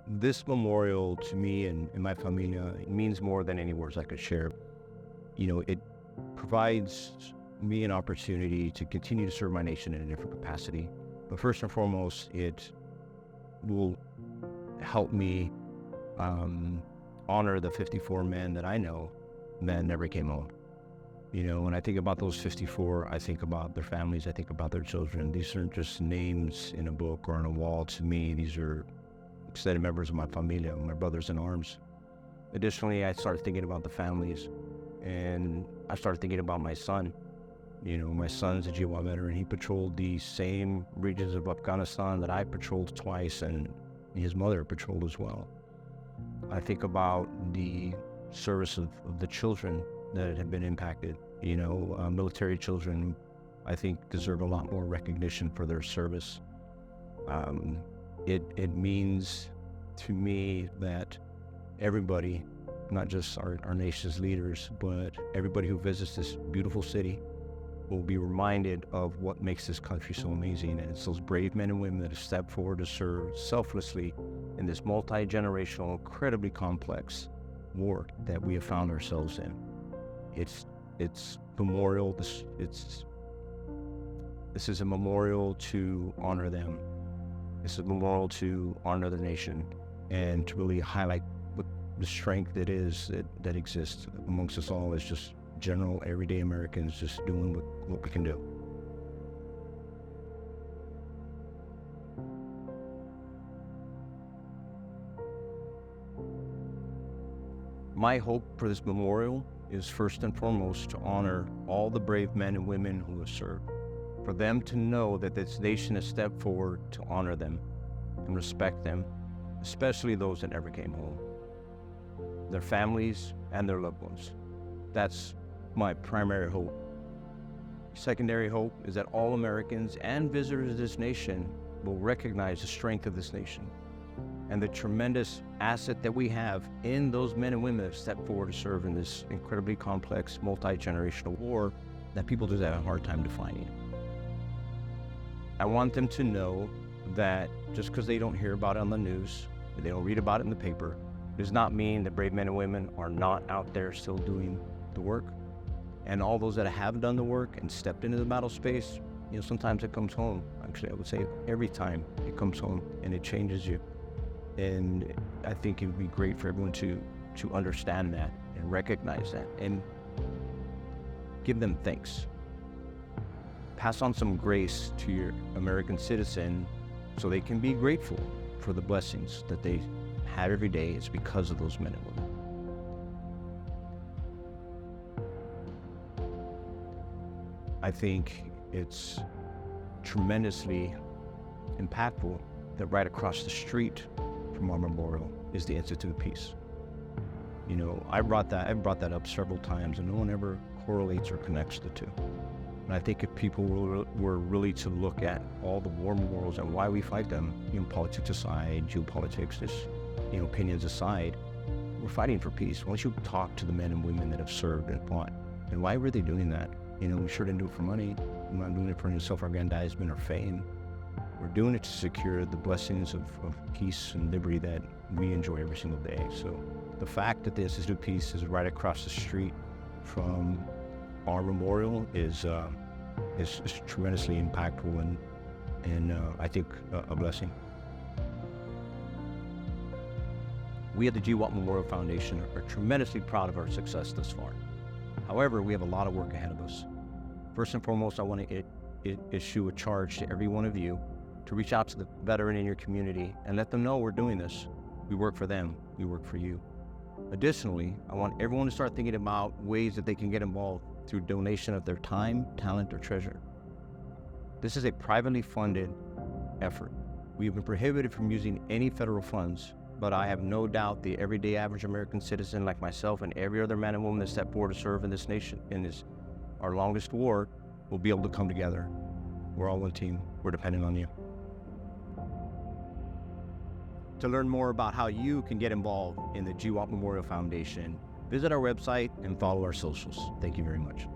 This memorial to me and my familia means more than any words I could share. It provides me an opportunity to continue to serve my nation in a different capacity. But first and foremost, it will help me honor the 54 men that I know that never came home. When I think about those 54, I think about their families, I think about their children. These aren't just names in a book or on a wall to me. These are extended members of my familia, my brothers in arms. Additionally, I started thinking about the families, and I started thinking about my son. My son's a GWOT veteran. He patrolled the same regions of Afghanistan that I patrolled twice, and his mother patrolled as well. I think about the service of the children that have been impacted. Military children, I think, deserve a lot more recognition for their service. It means to me that everybody, not just our nation's leaders, but everybody who visits this beautiful city will be reminded of what makes this country so amazing. And it's those brave men and women that have stepped forward to serve selflessly in this multi-generational, incredibly complex war that we have found ourselves in. It's memorial. This is a memorial to honor them. This is a memorial to honor the nation and to really highlight what the strength it is that exists amongst us all as just general everyday Americans just doing what we can do. My hope for this memorial is first and foremost to honor all the brave men and women who have served, for them to know that this nation has stepped forward to honor them and respect them, especially those that never came home, their families and their loved ones. That's my primary hope. Secondary hope is that all Americans and visitors of this nation will recognize the strength of this nation and the tremendous asset that we have in those men and women that have stepped forward to serve in this incredibly complex, multi-generational war that people just have a hard time defining. I want them to know that just because they don't hear about it on the news, they don't read about it in the paper, does not mean that brave men and women are not out there still doing the work. And all those that have done the work and stepped into the battle space, sometimes it comes home. Actually, I would say every time it comes home and it changes you. And I think it would be great for everyone to understand that and recognize that and give them thanks. Pass on some grace to your American citizen so they can be grateful for the blessings that they have every day. It's because of those men and women. I think it's tremendously impactful that right across the street from our memorial is the Institute of Peace. I've brought that up several times, and no one ever correlates or connects the two. And I think if people were really to look at all the war memorials and why we fight them, politics aside, geopolitics, opinions aside, we're fighting for peace. Once you talk to the men and women that have served and fought, and why were they doing that? We sure didn't do it for money. We're not doing it for any self-aggrandizement or fame. We're doing it to secure the blessings of peace and liberty that we enjoy every single day. So the fact that the Institute of Peace is right across the street from our memorial is tremendously impactful and I think a blessing. We at the GWOT Memorial Foundation are tremendously proud of our success thus far. However, we have a lot of work ahead of us. First and foremost, I want to issue a charge to every one of you to reach out to the veteran in your community and let them know we're doing this. We work for them. We work for you. Additionally, I want everyone to start thinking about ways that they can get involved through donation of their time, talent, or treasure. This is a privately funded effort. We have been prohibited from using any federal funds, but I have no doubt the everyday average American citizen like myself and every other man and woman that stepped forward to serve in this nation, in this our longest war, will be able to come together. We're all one team. We're dependent on you. To learn more about how you can get involved in the GWOT Memorial Foundation, visit our website and follow our socials. Thank you very much.